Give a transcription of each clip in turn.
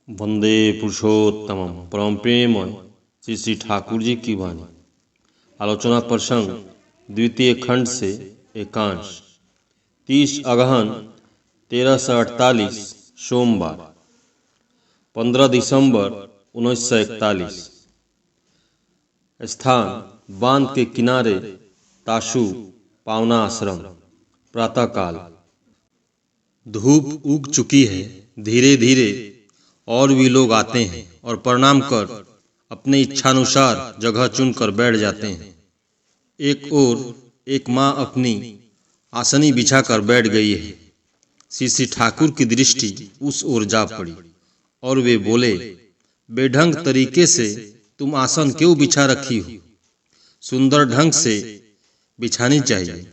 वंदे पुरुषोत्तमम परम प्रेममय श्री श्री ठाकुर जी की वाणी। आलोचना प्रसंग द्वितीय खंड से एकांश 30 अगहन 1348 सोमवार 15 दिसंबर 1941। स्थान बांध के किनारे ताशु पावना आश्रम। प्रातःकाल। धूप उग चुकी है। धीरे धीरे और भी लोग आते हैं और प्रणाम कर अपने इच्छानुसार जगह चुनकर बैठ जाते हैं। एक ओर एक माँ अपनी आसनी बिछाकर बैठ गई है। श्री ठाकुर की दृष्टि उस ओर जा पड़ी और वे बोले, बेढंग तरीके से तुम आसन क्यों बिछा रखी हो? सुंदर ढंग से बिछानी चाहिए।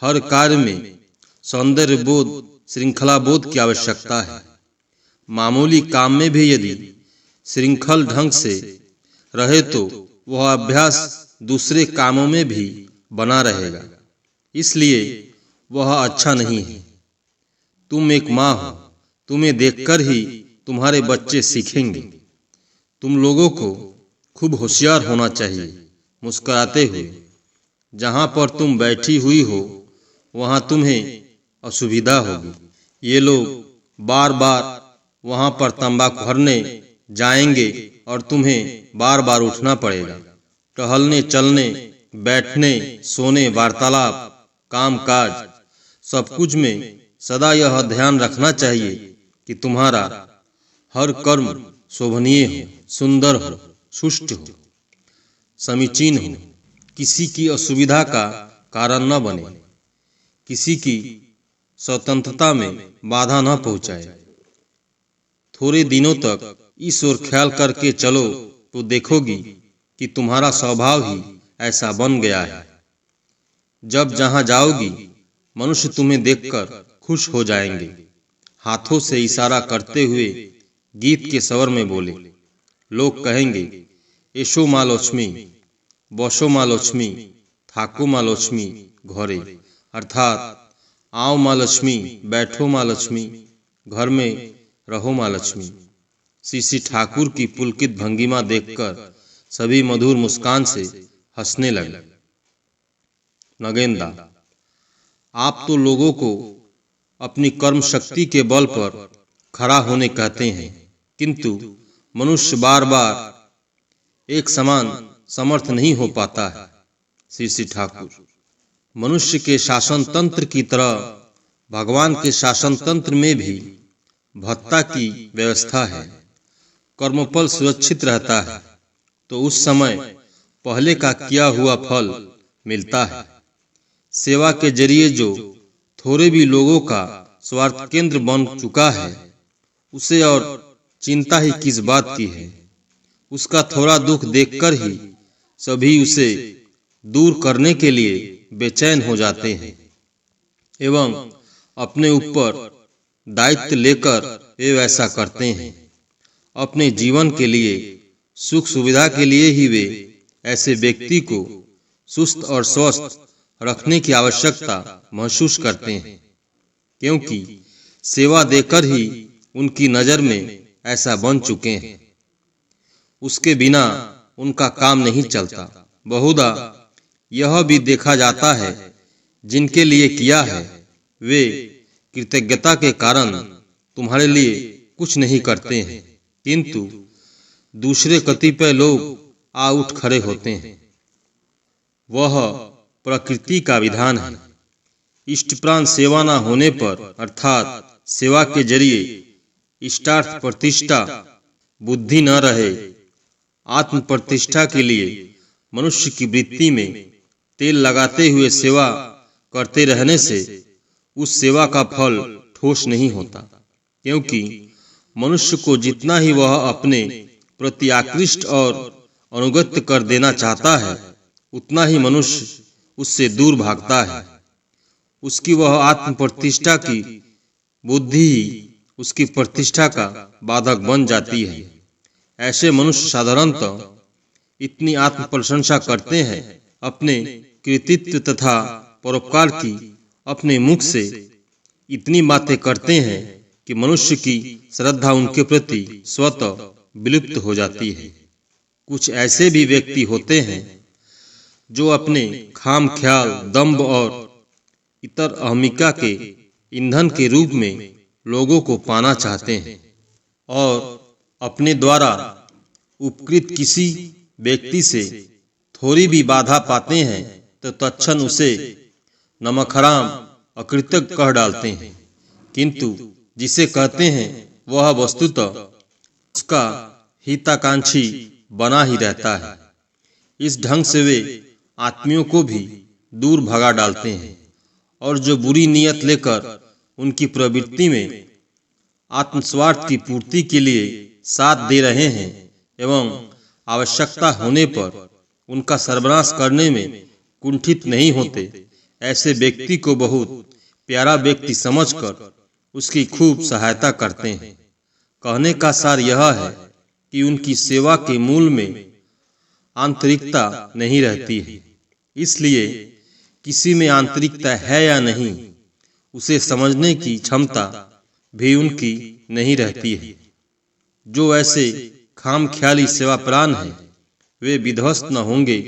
हर कार्य में सौंदर्य बोध, श्रृंखला बोध की आवश्यकता है। मामूली काम में भी यदि श्रृंखल ढंग से रहे तो वह अभ्यास दूसरे कामों में भी बना रहेगा। इसलिए वह अच्छा नहीं है। तुम एक माँ हो, तुम्हें देखकर ही तुम्हारे बच्चे सीखेंगे। तुम लोगों को खूब होशियार होना चाहिए। मुस्कुराते हुए जहाँ पर तुम बैठी हुई हो वहाँ तुम्हें असुविधा होगी। ये लोग बार बार वहाँ पर तंबाकू भरने जाएंगे और तुम्हें बार बार उठना पड़ेगा। टहलने, चलने, बैठने, सोने, वार्तालाप, कामकाज, सब कुछ में सदा यह ध्यान रखना चाहिए कि तुम्हारा हर कर्म शोभनीय हो, सुंदर हो, सुष्ट हो, समीचीन हो, किसी की असुविधा का कारण न बने, किसी की स्वतंत्रता में बाधा न पहुंचाए। थोड़े दिनों तक इस ओर ख्याल करके चलो तो देखोगी कि तुम्हारा स्वभाव ही ऐसा बन गया है। जब जहां जाओगी मनुष्य तुम्हें देखकर खुश हो जाएंगे। हाथों से इशारा करते हुए गीत के स्वर में बोले। लोग कहेंगे, एशो माँ लक्ष्मी, बसो माँ लक्ष्मी, थाको माँ लक्ष्मी घरे, अर्थात आओ माँ लक्ष्मी, बैठो माँ लक्ष्मी, घर में रहो माँ लक्ष्मी। श्री ठाकुर की पुलकित भंगिमा देखकर सभी मधुर मुस्कान से हंसने लगे। नगेंदा, आप तो लोगों को अपनी कर्म शक्ति के बल पर खड़ा होने कहते हैं, किंतु मनुष्य बार बार एक समान समर्थ नहीं हो पाता है। श्री ठाकुर, मनुष्य के शासन तंत्र की तरह भगवान के शासन तंत्र में भी भत्ता की व्यवस्था है। कर्मफल सुरक्षित रहता है तो उस समय पहले का किया हुआ फल मिलता है। सेवा के जरिए जो थोड़े भी लोगों का स्वार्थ केंद्र बन चुका है उसे और चिंता ही किस बात की है। उसका थोड़ा दुख देखकर ही सभी उसे दूर करने के लिए बेचैन हो जाते हैं एवं अपने ऊपर दायित्व लेकर वे वैसा करते हैं। अपने जीवन के लिए, सुख सुविधा के लिए ही वे ऐसे व्यक्ति को सुस्त और स्वस्थ रखने की आवश्यकता महसूस करते हैं, क्योंकि सेवा देकर ही उनकी नजर में ऐसा बन चुके हैं। उसके बिना उनका काम नहीं चलता। बहुधा यह भी देखा जाता है, जिनके लिए किया है वे कृतज्ञता के कारण तुम्हारे लिए कुछ नहीं करते हैं, किंतु दूसरे कतिपय लोग आ उठ खड़े होते हैं। वह प्रकृति का विधान है। इष्टप्राण सेवा न होने पर, अर्थात सेवा के जरिए इष्टार्थ प्रतिष्ठा बुद्धि न रहे, आत्म प्रतिष्ठा के लिए मनुष्य की वृत्ति में तेल लगाते हुए सेवा करते रहने से उस सेवा का फल ठोस नहीं होता, क्योंकि मनुष्य को जितना ही वह अपने प्रति आकृष्ट और अनुगत्य कर देना चाहता है उतना ही मनुष्य उससे दूर भागता है। उसकी वह आत्म प्रतिष्ठा की बुद्धि ही उसकी प्रतिष्ठा का बाधक बन जाती है। ऐसे मनुष्य साधारणतः इतनी आत्म प्रशंसा करते हैं, अपने कृतित्व तथा परोपकार की अपने मुख से इतनी बातें करते हैं कि मनुष्य की श्रद्धा उनके प्रति स्वतः विलुप्त हो जाती है। कुछ ऐसे भी व्यक्ति होते हैं जो अपने खाम ख्याल, दंभ और इतर अहमिका के ईंधन के रूप में लोगों को पाना चाहते हैं और अपने द्वारा उपकृत किसी व्यक्ति से थोड़ी भी बाधा पाते हैं तो तत्क्षण उसे नमकहराम अकृतज्ञ कह डालते हैं, किंतु जिसे कहते हैं वह वस्तुतः उसका हिताकांक्षी बना ही रहता है। इस ढंग से वे आत्मियों को भी दूर भगा डालते हैं और जो बुरी नीयत लेकर उनकी प्रवृत्ति में आत्मस्वार्थ की पूर्ति के लिए साथ दे रहे हैं एवं आवश्यकता होने पर उनका सर्वनाश करने में कुंठित नहीं होते, ऐसे व्यक्ति को बहुत प्यारा व्यक्ति समझकर उसकी खूब सहायता करते हैं। कहने का सार यह है कि उनकी सेवा के मूल में आंतरिकता नहीं रहती है, इसलिए किसी में आंतरिकता है या नहीं उसे समझने की क्षमता भी उनकी नहीं रहती है। जो ऐसे खाम ख्याली सेवा प्राण है वे विध्वस्त न होंगे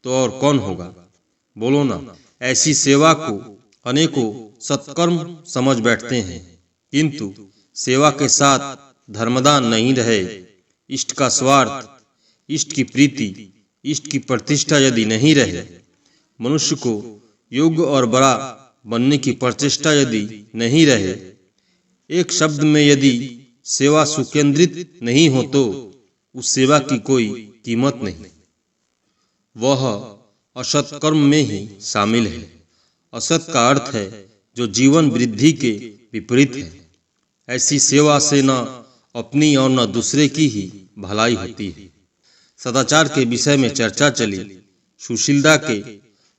तो और कौन होगा, बोलो ना। ऐसी सेवा को अनेकों सत्कर्म समझ बैठते हैं, किंतु सेवा के साथ धर्मदान नहीं रहे, इष्ट का स्वार्थ, इष्ट की प्रीति, इष्ट की प्रतिष्ठा यदि नहीं रहे, मनुष्य को योग्य और बड़ा बनने की प्रचेष्टा यदि नहीं रहे, एक शब्द में यदि सेवा सुकेंद्रित नहीं हो तो उस सेवा की कोई कीमत नहीं, वह असत्कर्म में ही शामिल है। असत का अर्थ है जो जीवन वृद्धि के विपरीत है। ऐसी सेवा से न अपनी और न दूसरे की ही भलाई होती है। सदाचार के विषय में चर्चा चली। सुशीलदा के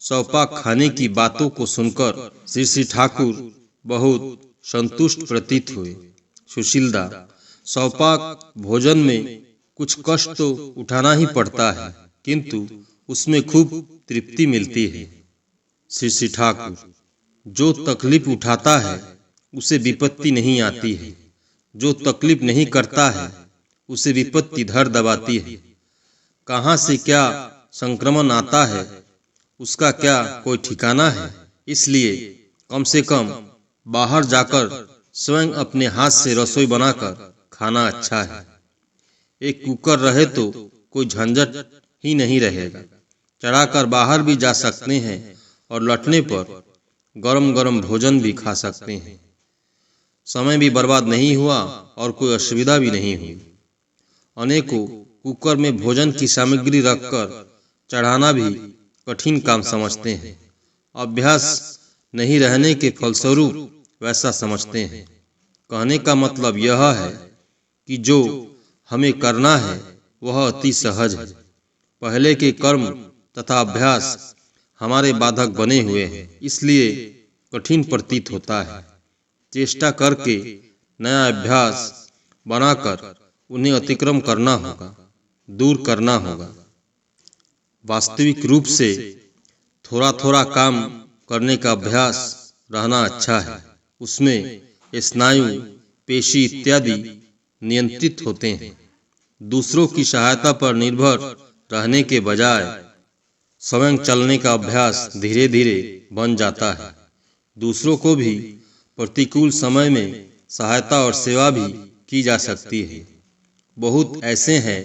सौपाक खाने की बातों को सुनकर श्री ठाकुर बहुत संतुष्ट प्रतीत हुए। सुशीलदा, सौपाक भोजन में कुछ कष्ट तो उठाना ही पड़ता है, किंतु उसमें खूब तृप्ति मिलती है। श्री ठाकुर, जो तकलीफ उठाता है उसे विपत्ति नहीं आती है, जो तकलीफ नहीं करता है उसे विपत्ति धर दबाती है। कहाँ से क्या संक्रमण आता है उसका क्या कोई ठिकाना है। इसलिए कम से कम बाहर जाकर स्वयं अपने हाथ से रसोई बनाकर खाना अच्छा है। एक कुकर रहे तो कोई झंझट ही नहीं रहेगा। चढ़ाकर बाहर भी जा सकते हैं और लौटने पर गरम गरम भोजन भी खा सकते हैं। समय भी बर्बाद नहीं हुआ और कोई असुविधा भी नहीं हुई। अनेकों कुकर में भोजन की सामग्री रखकर चढ़ाना भी कठिन काम समझते हैं। अभ्यास नहीं रहने के फलस्वरूप वैसा समझते हैं। कहने का मतलब यह है कि जो हमें करना है वह अति सहज है। पहले के कर्म तथा अभ्यास हमारे बाधक बने हुए हैं, इसलिए कठिन प्रतीत होता है। चेष्टा करके नया अभ्यास बनाकर उन्हें अतिक्रम करना होगा, दूर करना होगा। वास्तविक रूप से थोड़ा थोड़ा काम करने का अभ्यास रहना अच्छा है। उसमें स्नायु, पेशी इत्यादि नियंत्रित होते हैं। दूसरों की सहायता पर निर्भर रहने के बजाय स्वयं चलने का अभ्यास धीरे धीरे बन जाता है। दूसरों को भी प्रतिकूल समय में सहायता और सेवा भी की जा सकती है। बहुत ऐसे हैं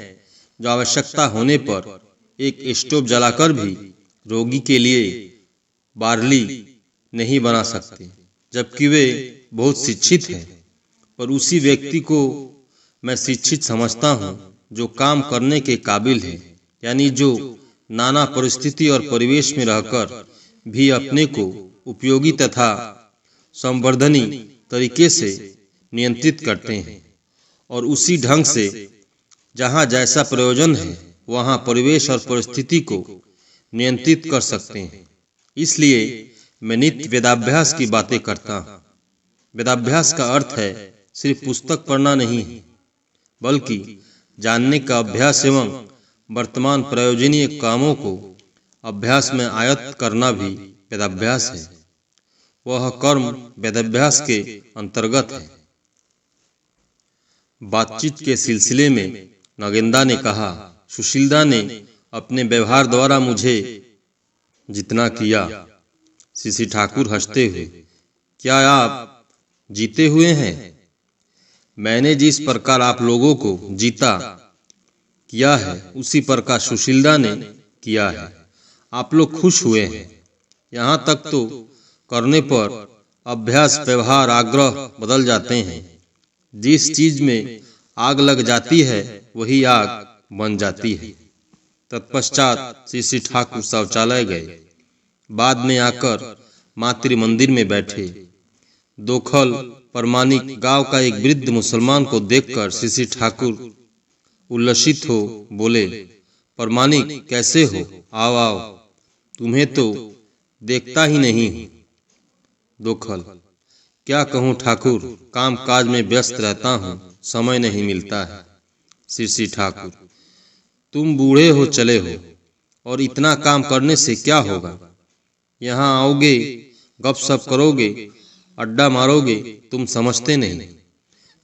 जो आवश्यकता होने पर एक स्टोव जलाकर भी रोगी के लिए बार्ली नहीं बना सकते, जबकि वे बहुत शिक्षित हैं। पर उसी व्यक्ति को मैं शिक्षित समझता हूँ जो काम करने के काबिल है, यानी जो नाना परिस्थिति और परिवेश में रहकर भी अपने को उपयोगी तथा संवर्धनी तरीके से नियंत्रित करते हैं और उसी ढंग से जहाँ जैसा प्रयोजन है वहाँ परिवेश और परिस्थिति को नियंत्रित कर सकते हैं। इसलिए मैं नित्य वेदाभ्यास की बातें करता हूँ। वेदाभ्यास का अर्थ है सिर्फ पुस्तक पढ़ना नहीं है, बल्कि जानने का अभ्यास एवं वर्तमान प्रयोजनीय कामों को अभ्यास में आयत्त करना भी वेदाभ्यास है। वह कर्म वेदाभ्यास के अंतर्गत है। बातचीत के सिलसिले में नगेंदा ने कहा, सुशीलदा ने अपने व्यवहार द्वारा मुझे जितना किया। सीसी ठाकुर हंसते हुए, क्या आप जीते हुए हैं? मैंने जिस प्रकार आप लोगों को जीता किया है उसी प्रकार सुशीलदा ने किया है। आप लोग खुश हुए हैं। यहाँ तक तो करने पर अभ्यास, व्यवहार, आग्रह बदल जाते हैं। जिस चीज में आग लग जाती है वही आग बन जाती है। तत्पश्चात सीसी ठाकुर शौचालय गए। बाद में आकर मातृ मंदिर में बैठे। दोखल परमानिक गांव का एक वृद्ध मुसलमान को देखकर सीसी ठाकुर उल्लसित हो बोले, परमानिक कैसे हो? आओ आओ, तुम्हें तो देखता ही नहीं हूं। दोखल, क्या कहूँ ठाकुर, काम काज में व्यस्त रहता हूँ, समय नहीं मिलता है। सीसी ठाकुर, तुम बूढ़े हो चले हो और इतना काम करने से क्या होगा? यहाँ आओगे, गपशप करोगे, अड्डा मारोगे, तुम समझते नहीं।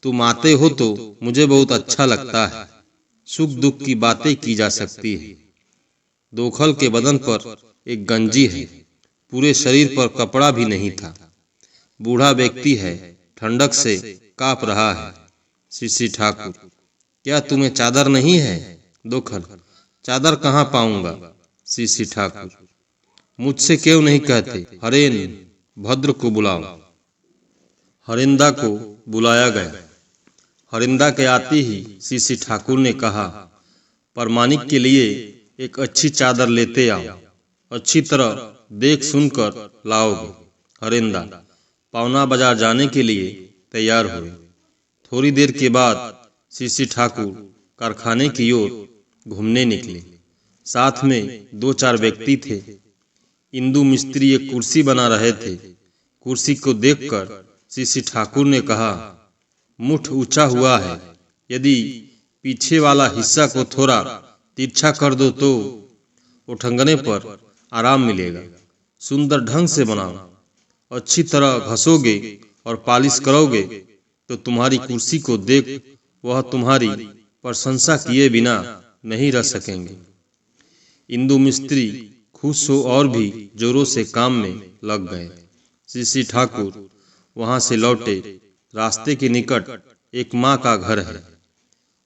तुम आते हो तो मुझे बहुत अच्छा लगता है। सुख दुख की बातें की जा सकती है। दोखल के बदन पर एक गंजी है, पूरे शरीर पर कपड़ा भी नहीं था। बूढ़ा व्यक्ति है, ठंडक से कांप रहा है। सीसी ठाकुर, क्या तुम्हें चादर नहीं है? दोखल, चादर कहाँ पाऊंगा? सीसी ठाकुर, मुझसे क्यों नहीं कहते? हरेन भद्र को बुलाओ। हरिंदा को बुलाया गया। हरिंदा के आते ही सीसी ठाकुर ने कहा, परमानिक के लिए एक अच्छी चादर लेते आओ, अच्छी तरह देख सुनकर लाओगे। हरिंदा पावना बाजार जाने के लिए तैयार हुए। थोड़ी देर के बाद सीसी ठाकुर कारखाने की ओर घूमने निकले। साथ में 2-4 व्यक्ति थे। इंदू मिस्त्री एक कुर्सी बना रहे थे। कुर्सी को देखकर सीसी ठाकुर ने कहा, मुठ ऊंचा हुआ है, यदि पीछे वाला हिस्सा को थोड़ा तिरछा कर दो तो उठंगने पर आराम मिलेगा। सुंदर ढंग से बनाओ, अच्छी तरह घसोगे और पालिश करोगे तो तुम्हारी कुर्सी को देख वह तुम्हारी प्रशंसा किए बिना नहीं रह सकेंगे। इंदू मिस्त्री खुश हो और भी जोरों से काम में लग गए। सीसी ठाकुर वहां से लौटे। रास्ते के निकट एक माँ का घर है।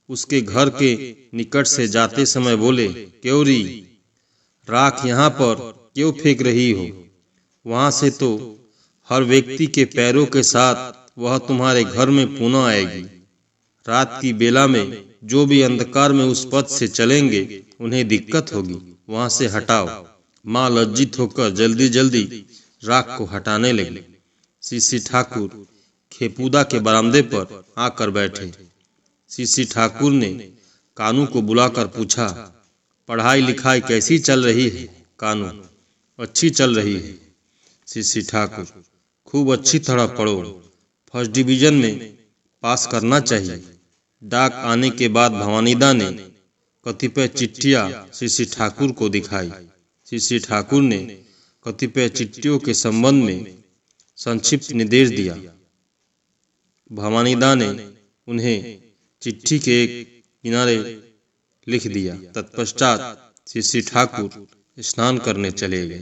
उसके घर के निकट से जाते समय बोले, क्योरी, राख यहाँ पर क्यों फेंक रही हो? वहां से तो हर व्यक्ति के पैरों के साथ वह तुम्हारे घर में पुनः आएगी। रात की बेला में जो भी अंधकार में उस पथ से चलेंगे उन्हें दिक्कत होगी, वहां से हटाओ। माँ लज्जित होकर जल्दी जल्दी राख को हटाने लगी। सीसी ठाकुर खेपूदा के बरामदे पर आकर बैठे। सीसी ठाकुर ने कानू को बुलाकर पूछा, पढ़ाई लिखाई कैसी चल रही है? कानू, अच्छी चल रही है। सीसी ठाकुर, खूब अच्छी तरह पढ़ो, फर्स्ट डिवीजन में पास करना चाहिए। डाक आने के बाद भवानीदा ने कतिपय चिट्ठियां सीसी ठाकुर को दिखाई। सीसी ठाकुर ने कतिपय चिट्ठियों के संबंध में संक्षिप्त निर्देश दिया। भवानीदा ने उन्हें चिट्ठी के एक किनारे लिख दिया। तत्पश्चात सीसी ठाकुर स्नान करने चले गए।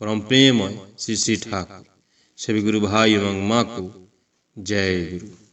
परम प्रेममय सीसी ठाकुर। सभी गुरु भाई एवं माँ को जय गुरु।